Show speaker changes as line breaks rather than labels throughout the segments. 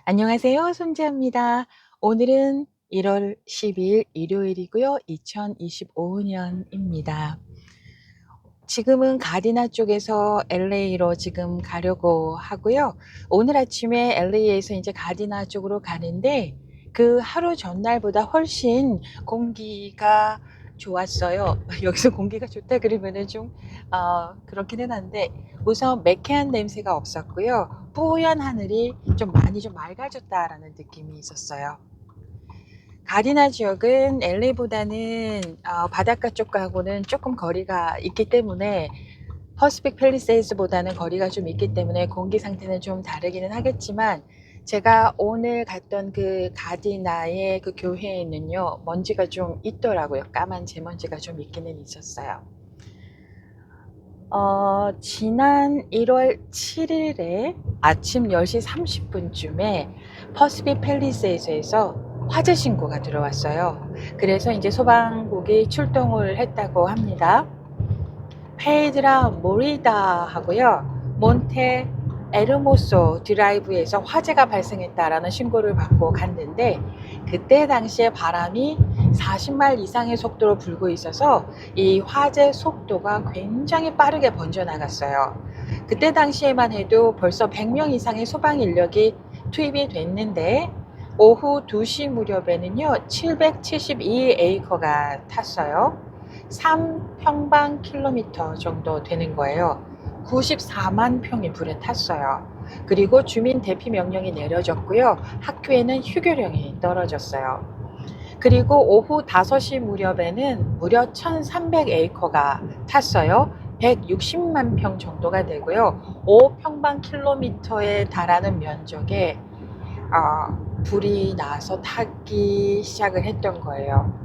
안녕하세요. 손지아입니다. 오늘은 1월 12일 일요일이고요. 2025 년입니다. 지금은 가디나 쪽에서 LA로 지금 가려고 하고요. 오늘 아침에 LA에서 이제 가디나 쪽으로 가는데 그 하루 전날보다 훨씬 공기가 좋았어요. 여기서 공기가 좋다 그러면은 좀 그렇기는 한데 우선 매캐한 냄새가 없었고요. 뿌연 하늘이 좀 많이 좀 맑아졌다라는 느낌이 있었어요. 가디나 지역은 LA보다는 바닷가 쪽하고는 조금 거리가 있기 때문에 퍼시픽 팰리세이드보다는 거리가 좀 있기 때문에 공기 상태는 좀 다르기는 하겠지만 제가 오늘 갔던 그 가디나의 그 교회에는요 먼지가 좀 있더라고요. 까만 제먼지가 좀 있기는 있었어요. 지난 1월 7일에 아침 10시 30분쯤에 퍼시픽 팰리세이드에서 화재 신고가 들어왔어요. 그래서 이제 소방국이 출동을 했다고 합니다. 페이드라 모리다 하고요. 몬테 에르모소 드라이브에서 화재가 발생했다라는 신고를 받고 갔는데 그때 당시에 바람이 40마일 이상의 속도로 불고 있어서 이 화재 속도가 굉장히 빠르게 번져나갔어요. 그때 당시에만 해도 벌써 100명 이상의 소방 인력이 투입이 됐는데 오후 2시 무렵에는요 772에이커가 탔어요. 3평방킬로미터 정도 되는 거예요. 94만 평이 불에 탔어요. 그리고 주민 대피 명령이 내려졌고요. 학교에는 휴교령이 떨어졌어요. 그리고 오후 5시 무렵에는 무려 1300에이커가 탔어요. 160만 평 정도가 되고요. 5평방킬로미터에 달하는 면적에 불이 나서 타기 시작을 했던 거예요.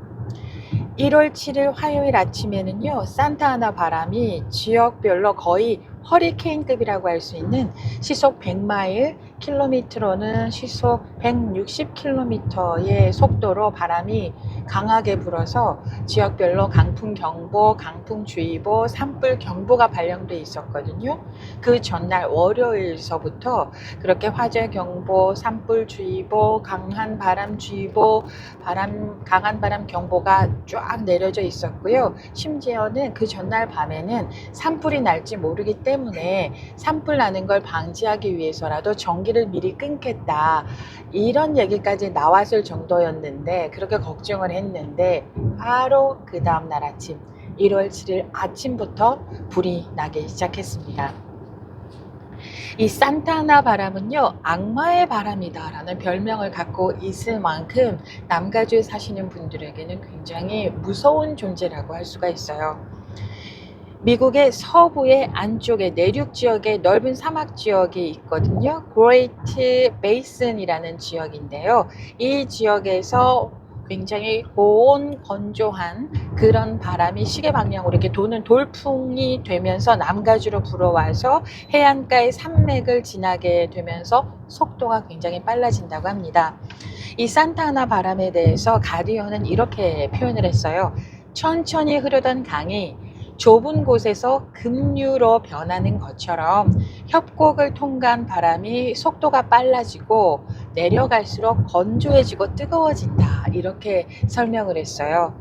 1월 7일 화요일 아침에는요 산타아나 바람이 지역별로 거의 허리케인급이라고 할 수 있는 시속 100마일 킬로미터로는 시속 160킬로미터의 속도로 바람이 강하게 불어서 지역별로 강풍경보, 강풍주의보, 산불경보가 발령돼 있었거든요. 그 전날 월요일서부터 그렇게 화재경보, 산불주의보, 강한바람주의보, 강한바람경보가 쫙 내려져 있었고요. 심지어는 그 전날 밤에는 산불이 날지 모르기 때문에 산불 나는 걸 방지하기 위해서라도 전기를 미리 끊겠다 이런 얘기까지 나왔을 정도였는데 그렇게 걱정을 했는데 바로 그 다음날 아침 1월 7일 아침부터 불이 나기 시작했습니다. 이 산타아나 바람은요 악마의 바람이다 라는 별명을 갖고 있을 만큼 남가주에 사시는 분들에게는 굉장히 무서운 존재라고 할 수가 있어요. 미국의 서부의 안쪽에 내륙 지역에 넓은 사막 지역이 있거든요. 그레이트 베이슨이라는 지역인데요. 이 지역에서 굉장히 고온 건조한 그런 바람이 시계 방향으로 이렇게 도는 돌풍이 되면서 남가주로 불어와서 해안가의 산맥을 지나게 되면서 속도가 굉장히 빨라진다고 합니다. 이 산타아나 바람에 대해서 가디언은 이렇게 표현을 했어요. 천천히 흐르던 강이 좁은 곳에서 급류로 변하는 것처럼 협곡을 통과한 바람이 속도가 빨라지고 내려갈수록 건조해지고 뜨거워진다 이렇게 설명을 했어요.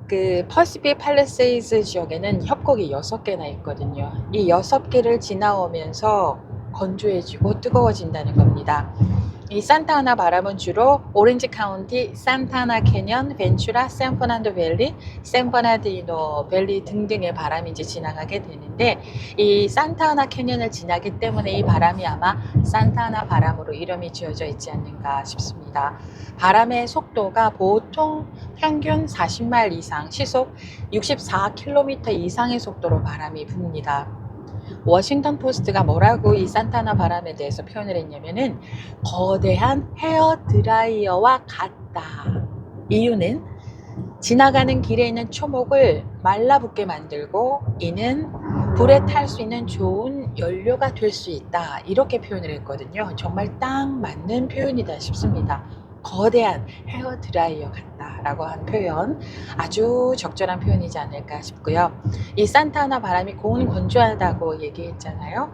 그 퍼시픽 팔리세이드 지역에는 협곡이 6개나 있거든요. 이 6개를 지나오면서 건조해지고 뜨거워진다는 겁니다. 이 산타아나 바람은 주로 오렌지 카운티, 산타아나 캐년, 벤츄라, 샌퍼난도 밸리, 샌버나디노 밸리 등등의 바람이 이제 지나가게 되는데 이 산타아나 캐년을 지나기 때문에 이 바람이 아마 산타아나 바람으로 이름이 지어져 있지 않는가 싶습니다. 바람의 속도가 보통 평균 40마일 이상, 시속 64km 이상의 속도로 바람이 붑니다. 워싱턴 포스트가 뭐라고 이 산타아나 바람에 대해서 표현을 했냐면은 거대한 헤어 드라이어와 같다. 이유는 지나가는 길에 있는 초목을 말라붙게 만들고 이는 불에 탈 수 있는 좋은 연료가 될 수 있다. 이렇게 표현을 했거든요. 정말 딱 맞는 표현이다 싶습니다. 거대한 헤어 드라이어 같다라고 한 표현 아주 적절한 표현이지 않을까 싶고요. 이 산타아나 바람이 고온 건조하다고 얘기했잖아요.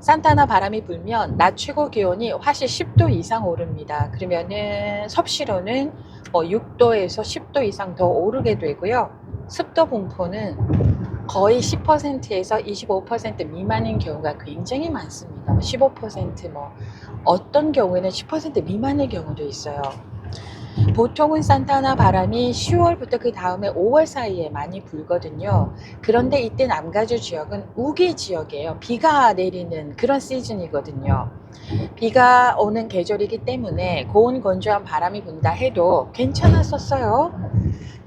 산타나 바람이 불면 낮 최고 기온이 화씨 10도 이상 오릅니다. 그러면은 섭씨로는 뭐 6도에서 10도 이상 더 오르게 되고요. 습도 분포는 거의 10%에서 25% 미만인 경우가 굉장히 많습니다. 15% 뭐 어떤 경우에는 10% 미만의 경우도 있어요. 보통은 산타나 바람이 10월부터 그 다음에 5월 사이에 많이 불거든요. 그런데 이때 남가주 지역은 우기 지역이에요. 비가 내리는 그런 시즌이거든요. 비가 오는 계절이기 때문에 고온 건조한 바람이 분다 해도 괜찮았었어요.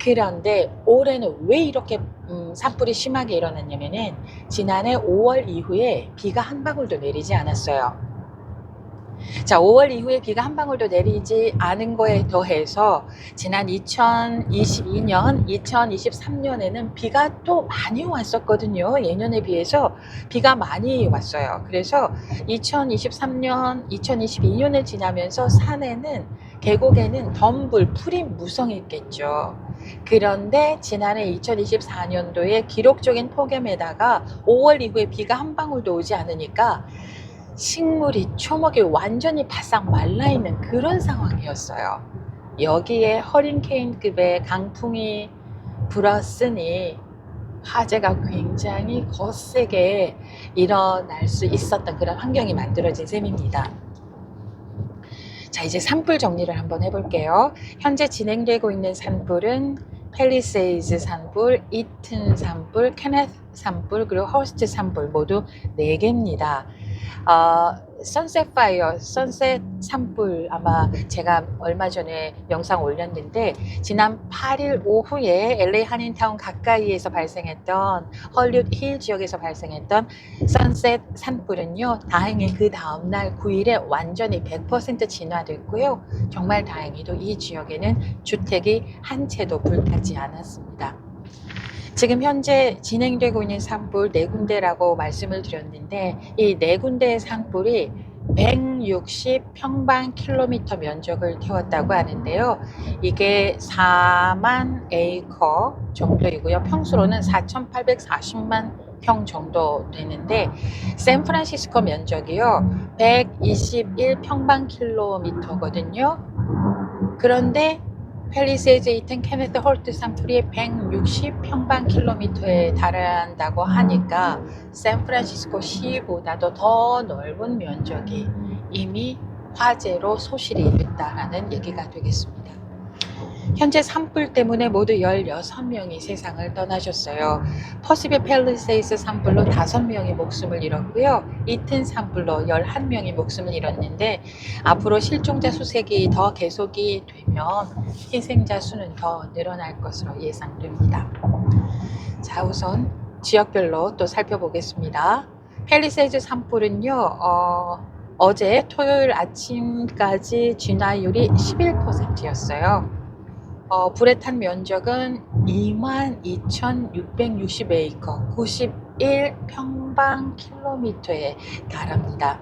그런데 올해는 왜 이렇게 산불이 심하게 일어났냐면은 지난해 5월 이후에 비가 한 방울도 내리지 않았어요. 자, 5월 이후에 비가 한 방울도 내리지 않은 거에 더해서 지난 2022년, 2023년에는 비가 또 많이 왔었거든요. 예년에 비해서 비가 많이 왔어요. 그래서 2023년, 2022년을 지나면서 산에는 계곡에는 덤불, 풀이 무성했겠죠. 그런데 지난해 2024년도에 기록적인 폭염에다가 5월 이후에 비가 한 방울도 오지 않으니까 식물이 초목이 완전히 바싹 말라있는 그런 상황이었어요. 여기에 허리케인급의 강풍이 불었으니 화재가 굉장히 거세게 일어날 수 있었던 그런 환경이 만들어진 셈입니다. 자, 이제 산불 정리를 한번 해볼게요. 현재 진행되고 있는 산불은 팰리세이즈 산불, 이튼 산불, 케네스 산불, 그리고 허스트 산불 모두 4개입니다. 선셋 파이어, 선셋 산불 아마 제가 얼마 전에 영상 올렸는데 지난 8일 오후에 LA 한인타운 가까이에서 발생했던 헐리우드 힐 지역에서 발생했던 선셋 산불은요, 다행히 그 다음날 9일에 완전히 100% 진화됐고요. 정말 다행히도 이 지역에는 주택이 한 채도 불타지 않았습니다. 지금 현재 진행되고 있는 산불 4군데라고 말씀을 드렸는데 이 4군데의 산불이 160평방킬로미터 면적을 태웠다고 하는데요. 이게 4만 에이커 정도이고요. 평수로는 4,840만 평 정도 되는데 샌프란시스코 면적이요. 121평방킬로미터거든요. 그런데 팰리세이즈 이튼 케네스 홀트 산불이 160평방킬로미터에 달한다고 하니까 샌프란시스코 시보다도 더 넓은 면적이 이미 화재로 소실이 됐다라는 얘기가 되겠습니다. 현재 산불 때문에 모두 16명이 세상을 떠나셨어요. 퍼시비 팰리세이즈 산불로 5명이 목숨을 잃었고요. 이튼 산불로 11명이 목숨을 잃었는데 앞으로 실종자 수색이 더 계속이 되면 희생자 수는 더 늘어날 것으로 예상됩니다. 자, 우선 지역별로 또 살펴보겠습니다. 팰리세이즈 산불은요, 어제 토요일 아침까지 진화율이 11%였어요. 불에 탄 면적은 22,660에이커, 91평방킬로미터에 달합니다.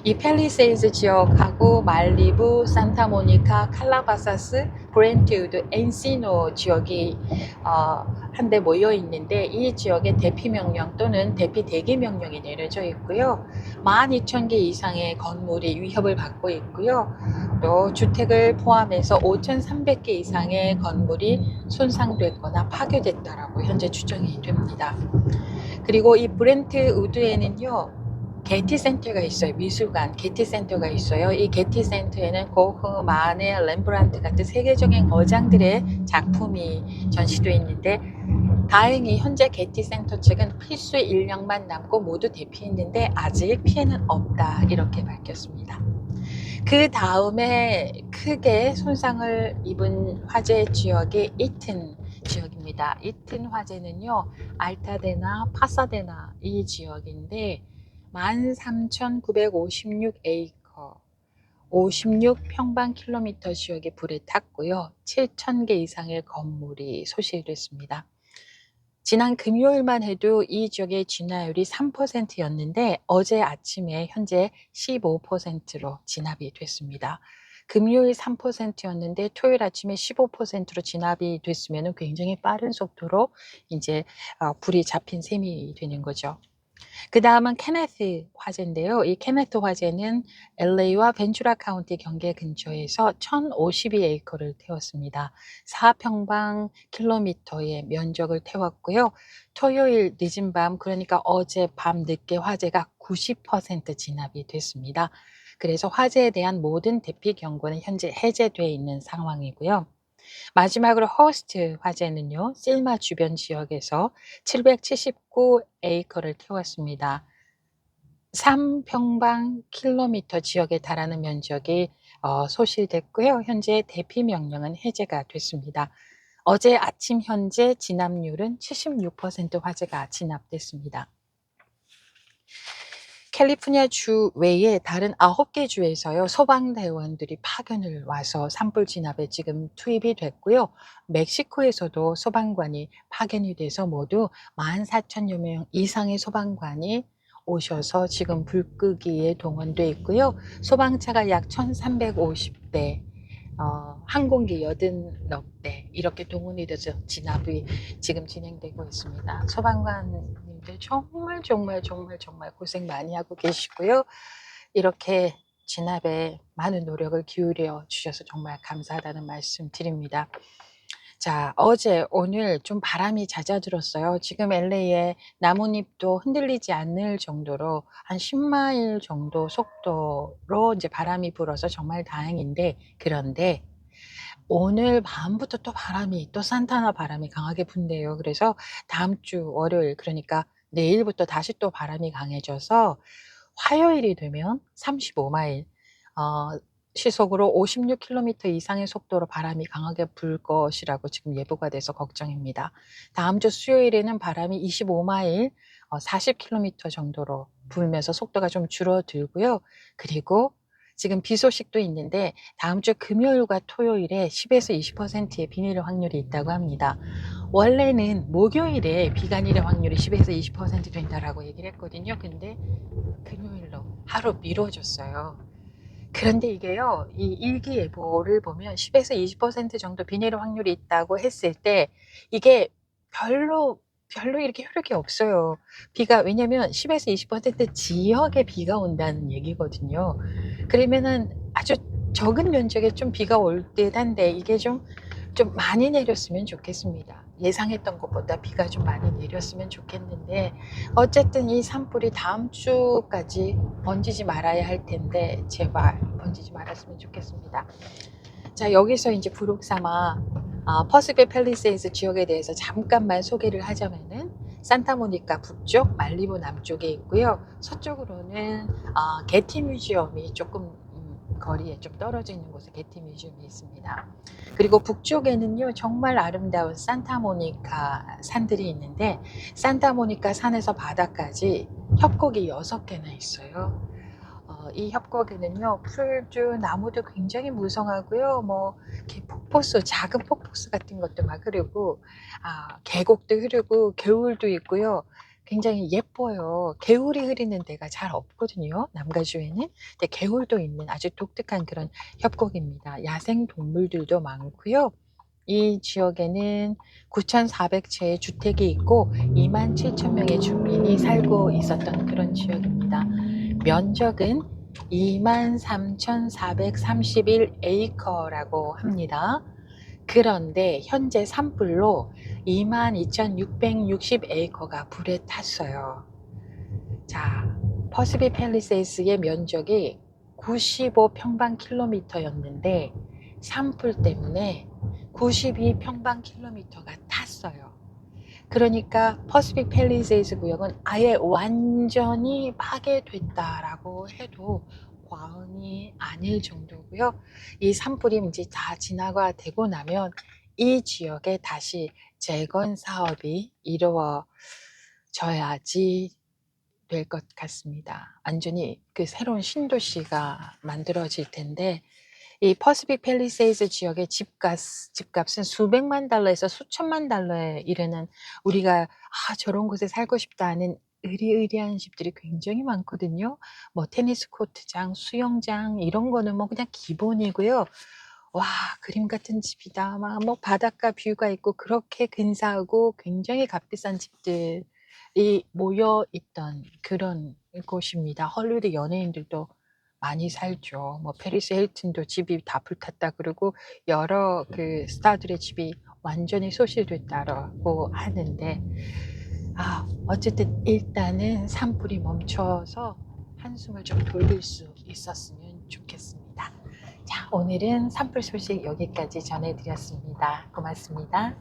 이 팰리세이즈 지역하고 말리부, 산타모니카, 칼라바사스, 브렌트우드, 엔시노 지역이 한데 모여 있는데 이 지역에 대피 명령 또는 대피 대기 명령이 내려져 있고요. 12,000개 이상의 건물이 위협을 받고 있고요. 또 주택을 포함해서 5,300개 이상의 건물이 손상됐거나 파괴됐다라고 현재 추정이 됩니다. 그리고 이 브렌트우드에는요. 게티 센터가 있어요. 미술관 게티 센터가 있어요. 이 게티 센터에는 고흐, 마네, 렘브란트 같은 세계적인 거장들의 작품이 전시되어 있는데 다행히 현재 게티 센터 측은 필수 인력만 남고 모두 대피했는데 아직 피해는 없다 이렇게 밝혔습니다. 그 다음에 크게 손상을 입은 화재 지역이 이튼 지역입니다. 이튼 화재는요, 알타데나, 파사데나 이 지역인데 13,956에이커, 56평방킬로미터 지역에 불에 탔고요. 7,000개 이상의 건물이 소실됐습니다. 지난 금요일만 해도 이 지역의 진화율이 3%였는데 어제 아침에 현재 15%로 진압이 됐습니다. 금요일 3%였는데 토요일 아침에 15%로 진압이 됐으면 굉장히 빠른 속도로 이제 불이 잡힌 셈이 되는 거죠. 그다음은 케네스 화재인데요. 이 케네스 화재는 LA와 벤츄라 카운티 경계 근처에서 1,052 에이커를 태웠습니다. 4평방 킬로미터의 면적을 태웠고요. 토요일 늦은 밤, 그러니까 어제 밤 늦게 화재가 90% 진압이 됐습니다. 그래서 화재에 대한 모든 대피 경고는 현재 해제돼 있는 상황이고요. 마지막으로 허스트 화재는요, 실마 주변 지역에서 779 에이커를 태웠습니다. 3평방 킬로미터 지역에 달하는 면적이 소실됐고요. 현재 대피 명령은 해제가 됐습니다. 어제 아침 현재 진압률은 76% 화재가 진압됐습니다. 캘리포니아 주 외에 다른 9개 주에서요, 소방대원들이 파견을 와서 산불 진압에 지금 투입이 됐고요. 멕시코에서도 소방관이 파견이 돼서 모두 14,000여 명 이상의 소방관이 오셔서 지금 불 끄기에 동원돼 있고요. 소방차가 약 1,350대, 항공기 80대 이렇게 동원이 돼서 진압이 지금 진행되고 있습니다. 소방관님들 정말 고생 많이 하고 계시고요. 이렇게 진압에 많은 노력을 기울여 주셔서 정말 감사하다는 말씀 드립니다. 자, 어제, 오늘 좀 바람이 잦아들었어요. 지금 LA에 나뭇잎도 흔들리지 않을 정도로 한 10마일 정도 속도로 이제 바람이 불어서 정말 다행인데, 그런데 오늘 밤부터 또 바람이, 또 산타나 바람이 강하게 분대요. 그래서 다음 주 월요일, 그러니까 내일부터 다시 또 바람이 강해져서 화요일이 되면 35마일, 시속으로 56km 이상의 속도로 바람이 강하게 불 것이라고 지금 예보가 돼서 걱정입니다. 다음 주 수요일에는 바람이 25마일, 40km 정도로 불면서 속도가 좀 줄어들고요. 그리고 지금 비 소식도 있는데 다음 주 금요일과 토요일에 10에서 20%의 비 내릴 확률이 있다고 합니다. 원래는 목요일에 비가 내릴 확률이 10에서 20% 된다라고 얘기를 했거든요. 근데 금요일로 하루 미뤄졌어요. 그런데 이게요, 이 일기예보를 보면 10에서 20% 정도 비 내릴 확률이 있다고 했을 때 이게 별로 이렇게 효력이 없어요. 비가, 왜냐면 10에서 20% 지역에 비가 온다는 얘기거든요. 그러면은 아주 적은 면적에 좀 비가 올 듯한데 이게 좀 많이 내렸으면 좋겠습니다. 예상했던 것보다 비가 좀 많이 내렸으면 좋겠는데 어쨌든 이 산불이 다음 주까지 번지지 말아야 할 텐데 제발 번지지 말았으면 좋겠습니다. 자, 여기서 이제 부록삼아 퍼시픽 팰리세이드 지역에 대해서 잠깐만 소개를 하자면은 산타모니카 북쪽, 말리부 남쪽에 있고요. 서쪽으로는 게티 뮤지엄이 조금 거리에 좀 떨어져 있는 곳에 게티 뮤지엄이 있습니다. 그리고 북쪽에는요, 정말 아름다운 산타모니카 산들이 있는데 산타모니카 산에서 바다까지 협곡이 6개나 있어요. 이 협곡에는요, 풀도 나무도 굉장히 무성하고요. 뭐 이렇게 폭포수, 작은 폭포수 같은 것도 막 흐르고, 계곡도 흐르고, 겨울도 있고요. 굉장히 예뻐요. 개울이 흐르는 데가 잘 없거든요, 남가주에는. 근데 개울도 있는 아주 독특한 그런 협곡입니다. 야생 동물들도 많고요. 이 지역에는 9,400채의 주택이 있고 27,000명의 주민이 살고 있었던 그런 지역입니다. 면적은 23,431 에이커라고 합니다. 그런데 현재 산불로 22,660 에이커가 불에 탔어요. 자, 퍼시픽 팰리세이스의 면적이 95평방킬로미터였는데 산불 때문에 92평방킬로미터가 탔어요. 그러니까 퍼시픽 팰리세이드 구역은 아예 완전히 파괴됐다라고 해도 과언이 아닐 정도고요. 이 산불이 이제 다 진화가 되고 나면 이 지역에 다시 재건 사업이 이루어져야지 될 것 같습니다. 완전히 그 새로운 신도시가 만들어질 텐데 이 퍼시픽 팰리세이드 지역의 집값은 수백만 달러에서 수천만 달러에 이르는, 우리가 저런 곳에 살고 싶다 하는 으리으리한 집들이 굉장히 많거든요. 뭐 테니스 코트장, 수영장 이런 거는 뭐 그냥 기본이고요. 와, 그림 같은 집이다. 막 뭐 바닷가 뷰가 있고 그렇게 근사하고 굉장히 값비싼 집들 모여 있던 그런 곳입니다. 헐리우드 연예인들도 많이 살죠. 뭐 페리스 힐튼도 집이 다 불탔다 그러고 여러 그 스타들의 집이 완전히 소실됐다라고 하는데 어쨌든 일단은 산불이 멈춰서 한숨을 좀 돌릴 수 있었으면 좋겠습니다. 자, 오늘은 산불 소식 여기까지 전해드렸습니다. 고맙습니다.